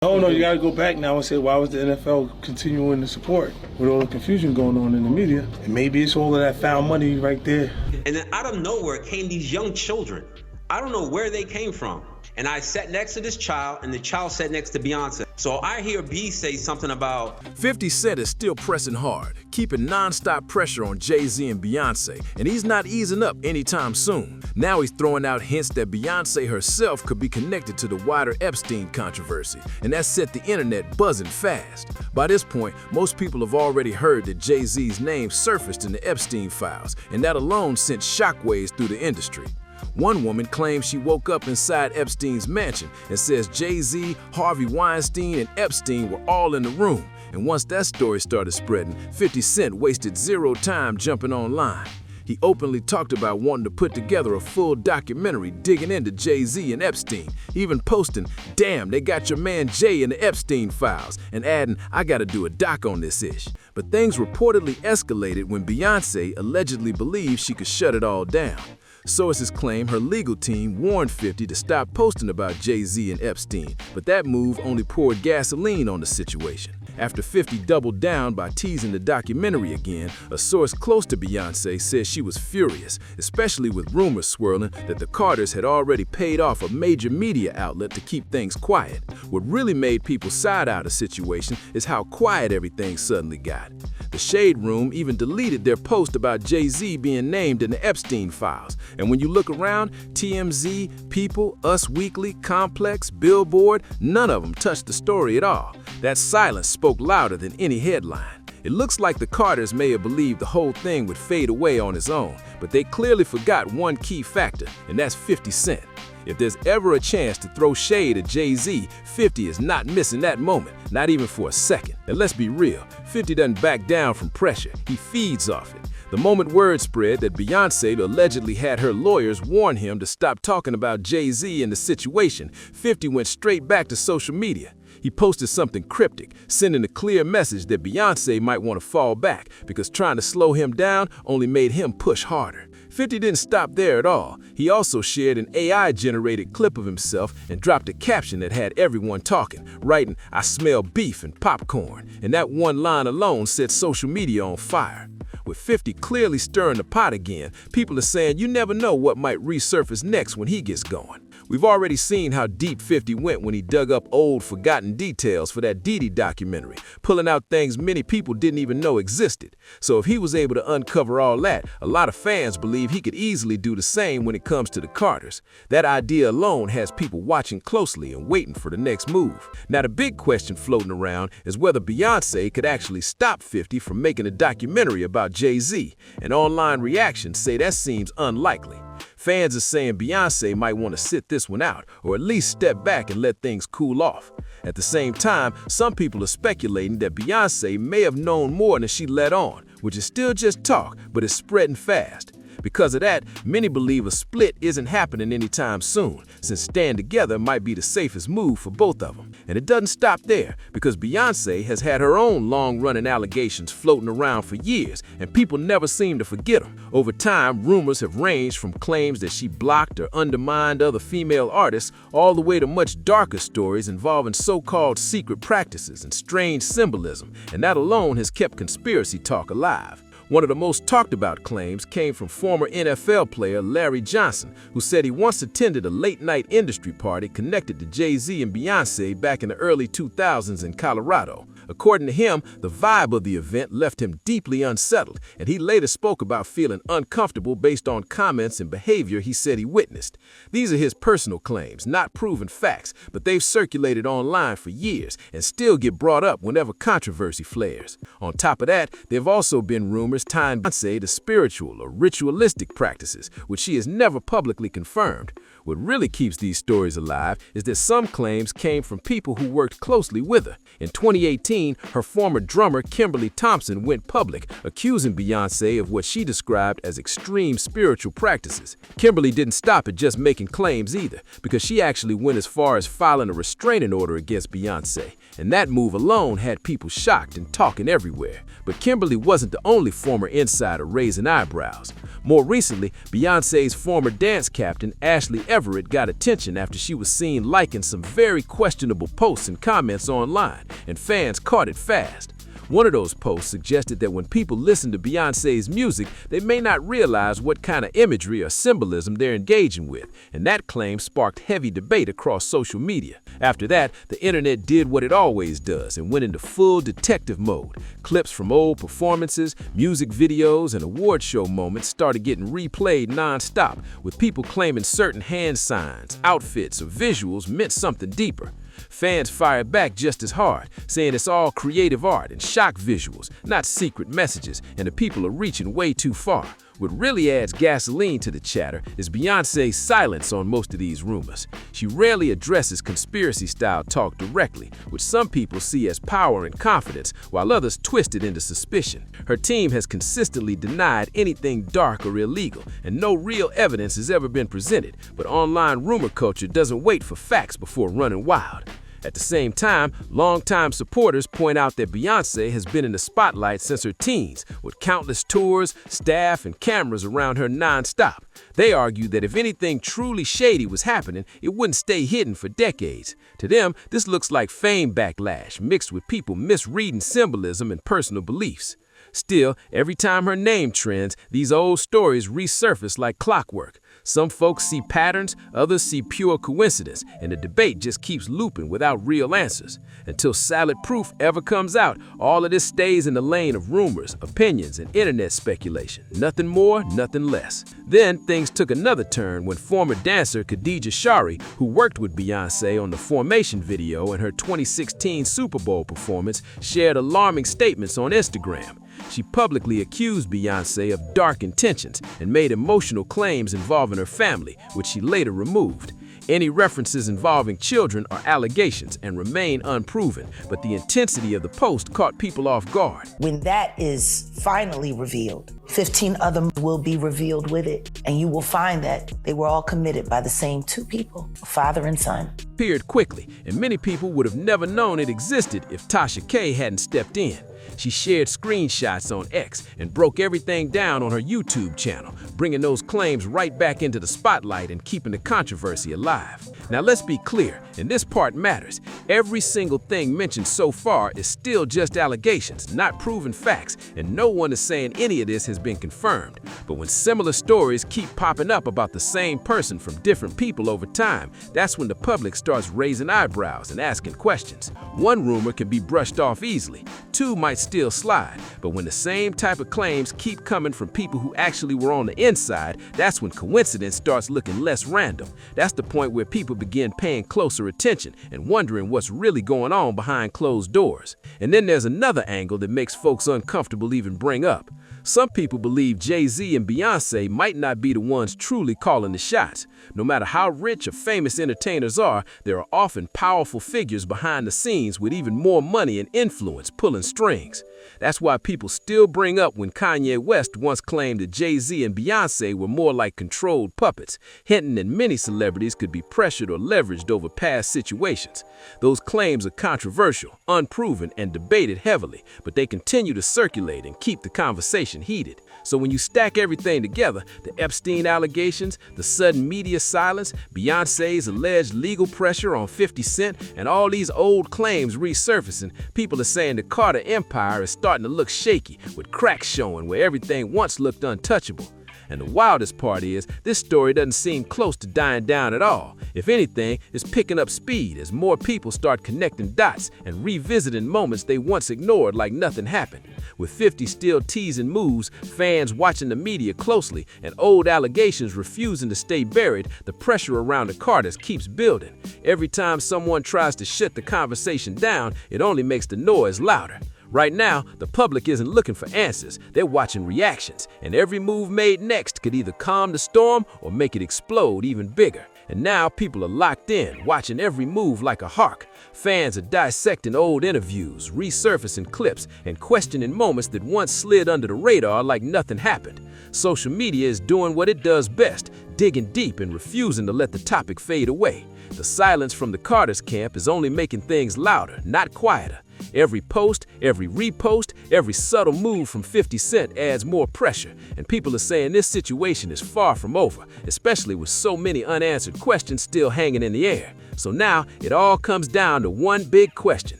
Oh no, you gotta go back now and say, why was the NFL continuing to support with all the confusion going on in the media? And maybe it's all of that found money right there. And then out of nowhere came these young children. I don't know where they came from. And I sat next to this child, and the child sat next to Beyonce. So I hear B say something about 50 Cent is still pressing hard, keeping non-stop pressure on Jay-Z and Beyonce, and he's not easing up anytime soon. Now he's throwing out hints that Beyonce herself could be connected to the wider Epstein controversy, and that set the internet buzzing fast. By this point, most people have already heard that Jay-Z's name surfaced in the Epstein files, and that alone sent shockwaves through the industry. One woman claims she woke up inside Epstein's mansion and says Jay-Z, Harvey Weinstein, and Epstein were all in the room. And once that story started spreading, 50 Cent wasted zero time jumping online. He openly talked about wanting to put together a full documentary digging into Jay-Z and Epstein, even posting, "Damn, they got your man Jay in the Epstein files," and adding, "I gotta do a doc on this ish." But things reportedly escalated when Beyonce allegedly believed she could shut it all down. Sources claim her legal team warned 50 to stop posting about Jay-Z and Epstein, but that move only poured gasoline on the situation. After 50 doubled down by teasing the documentary again, a source close to Beyonce says she was furious, especially with rumors swirling that the Carters had already paid off a major media outlet to keep things quiet. What really made people side-eye the situation is how quiet everything suddenly got. The Shade Room even deleted their post about Jay-Z being named in the Epstein files. And when you look around, TMZ, People, Us Weekly, Complex, Billboard, none of them touched the story at all. That silence spoke louder than any headline. It looks like the Carters may have believed the whole thing would fade away on its own, but they clearly forgot one key factor, and that's 50 Cent. If there's ever a chance to throw shade at Jay-Z, 50 is not missing that moment, not even for a second. And let's be real, 50 doesn't back down from pressure, he feeds off it. The moment word spread that Beyonce allegedly had her lawyers warn him to stop talking about Jay-Z and the situation, 50 went straight back to social media. He posted something cryptic, sending a clear message that Beyonce might want to fall back because trying to slow him down only made him push harder. 50 didn't stop there at all. He also shared an AI-generated clip of himself and dropped a caption that had everyone talking, writing, "I smell beef and popcorn," and that one line alone set social media on fire. With 50 clearly stirring the pot again, people are saying you never know what might resurface next when he gets going. We've already seen how deep 50 went when he dug up old, forgotten details for that Diddy documentary, pulling out things many people didn't even know existed. So if he was able to uncover all that, a lot of fans believe he could easily do the same when it comes to the Carters. That idea alone has people watching closely and waiting for the next move. Now the big question floating around is whether Beyonce could actually stop 50 from making a documentary about Jay-Z, and online reactions say that seems unlikely. Fans are saying Beyonce might want to sit this one out, or at least step back and let things cool off. At the same time, some people are speculating that Beyonce may have known more than she let on, which is still just talk, but it's spreading fast. Because of that, many believe a split isn't happening anytime soon, since staying together might be the safest move for both of them. And it doesn't stop there, because Beyonce has had her own long-running allegations floating around for years, and people never seem to forget them. Over time, rumors have ranged from claims that she blocked or undermined other female artists, all the way to much darker stories involving so-called secret practices and strange symbolism, and that alone has kept conspiracy talk alive. One of the most talked about claims came from former NFL player Larry Johnson, who said he once attended a late-night industry party connected to Jay-Z and Beyonce back in the early 2000s in Colorado. According to him, the vibe of the event left him deeply unsettled, and he later spoke about feeling uncomfortable based on comments and behavior he said he witnessed. These are his personal claims, not proven facts, but they've circulated online for years and still get brought up whenever controversy flares. On top of that, there have also been rumors tying Beyonce to spiritual or ritualistic practices, which she has never publicly confirmed. What really keeps these stories alive is that some claims came from people who worked closely with her. In 2018, 2016, her former drummer Kimberly Thompson went public, accusing Beyoncé of what she described as extreme spiritual practices. Kimberly didn't stop at just making claims either, because she actually went as far as filing a restraining order against Beyoncé, and that move alone had people shocked and talking everywhere. But Kimberly wasn't the only former insider raising eyebrows. More recently, Beyoncé's former dance captain Ashley Everett got attention after she was seen liking some very questionable posts and comments online, and fans caught it fast. One of those posts suggested that when people listen to Beyoncé's music, they may not realize what kind of imagery or symbolism they're engaging with, and that claim sparked heavy debate across social media. After that, the internet did what it always does and went into full detective mode. Clips from old performances, music videos, and award show moments started getting replayed non-stop, with people claiming certain hand signs, outfits, or visuals meant something deeper. Fans fired back just as hard, saying it's all creative art and shock visuals, not secret messages, and the people are reaching way too far. What really adds gasoline to the chatter is Beyoncé's silence on most of these rumors. She rarely addresses conspiracy-style talk directly, which some people see as power and confidence, while others twist it into suspicion. Her team has consistently denied anything dark or illegal, and no real evidence has ever been presented, but online rumor culture doesn't wait for facts before running wild. At the same time, longtime supporters point out that Beyoncé has been in the spotlight since her teens, with countless tours, staff, and cameras around her non-stop. They argue that if anything truly shady was happening, it wouldn't stay hidden for decades. To them, this looks like fame backlash mixed with people misreading symbolism and personal beliefs. Still, every time her name trends, these old stories resurface like clockwork. Some folks see patterns, others see pure coincidence, and the debate just keeps looping without real answers. Until solid proof ever comes out, all of this stays in the lane of rumors, opinions, and internet speculation. Nothing more, nothing less. Then things took another turn when former dancer Khadija Shari, who worked with Beyoncé on the Formation video and her 2016 Super Bowl performance, shared alarming statements on Instagram. She publicly accused Beyoncé of dark intentions and made emotional claims involving her family, which she later removed. Any references involving children are allegations and remain unproven, but the intensity of the post caught people off guard. When that is finally revealed, 15 others will be revealed with it, and you will find that they were all committed by the same two people, father and son. Appeared quickly, and many people would have never known it existed if Tasha K hadn't stepped in. She shared screenshots on X and broke everything down on her YouTube channel, bringing those claims right back into the spotlight and keeping the controversy alive. Now let's be clear, and this part matters. Every single thing mentioned so far is still just allegations, not proven facts, and no one is saying any of this has been confirmed. But when similar stories keep popping up about the same person from different people over time, that's when the public starts raising eyebrows and asking questions. One rumor can be brushed off easily. Two might still slide, but when the same type of claims keep coming from people who actually were on the inside, that's when coincidence starts looking less random. That's the point where people begin paying closer attention and wondering what's really going on behind closed doors. And then there's another angle that makes folks uncomfortable to even bring up. Some people believe Jay-Z and Beyoncé might not be the ones truly calling the shots. No matter how rich or famous entertainers are, there are often powerful figures behind the scenes with even more money and influence pulling strings. That's why people still bring up when Kanye West once claimed that Jay-Z and Beyoncé were more like controlled puppets, hinting that many celebrities could be pressured or leveraged over past situations. Those claims are controversial, unproven, and debated heavily, but they continue to circulate and keep the conversation heated. So when you stack everything together, the Epstein allegations, the sudden media silence, Beyoncé's alleged legal pressure on 50 Cent, and all these old claims resurfacing, people are saying the Carter Empire is starting to look shaky, with cracks showing where everything once looked untouchable. And the wildest part is, this story doesn't seem close to dying down at all. If anything, it's picking up speed as more people start connecting dots and revisiting moments they once ignored like nothing happened. With 50 still teasing moves, fans watching the media closely, and old allegations refusing to stay buried, the pressure around the Carters keeps building. Every time someone tries to shut the conversation down, it only makes the noise louder. Right now, the public isn't looking for answers, they're watching reactions, and every move made next could either calm the storm or make it explode even bigger. And now people are locked in, watching every move like a hawk. Fans are dissecting old interviews, resurfacing clips, and questioning moments that once slid under the radar like nothing happened. Social media is doing what it does best, digging deep and refusing to let the topic fade away. The silence from the Carter's camp is only making things louder, not quieter. Every post, every repost, every subtle move from 50 Cent adds more pressure, and people are saying this situation is far from over, especially with so many unanswered questions still hanging in the air. So now it all comes down to one big question.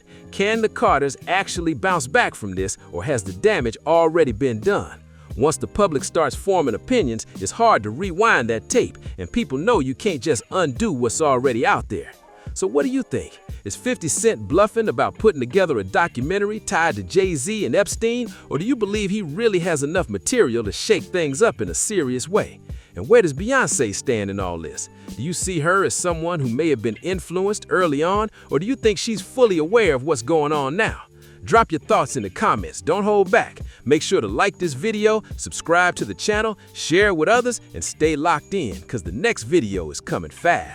Can the Carters actually bounce back from this, or has the damage already been done? Once the public starts forming opinions, it's hard to rewind that tape, and people know you can't just undo what's already out there. So what do you think? Is 50 Cent bluffing about putting together a documentary tied to Jay-Z and Epstein, or do you believe he really has enough material to shake things up in a serious way? And where does Beyoncé stand in all this? Do you see her as someone who may have been influenced early on, or do you think she's fully aware of what's going on now? Drop your thoughts in the comments, don't hold back. Make sure to like this video, subscribe to the channel, share it with others, and stay locked in, because the next video is coming fast.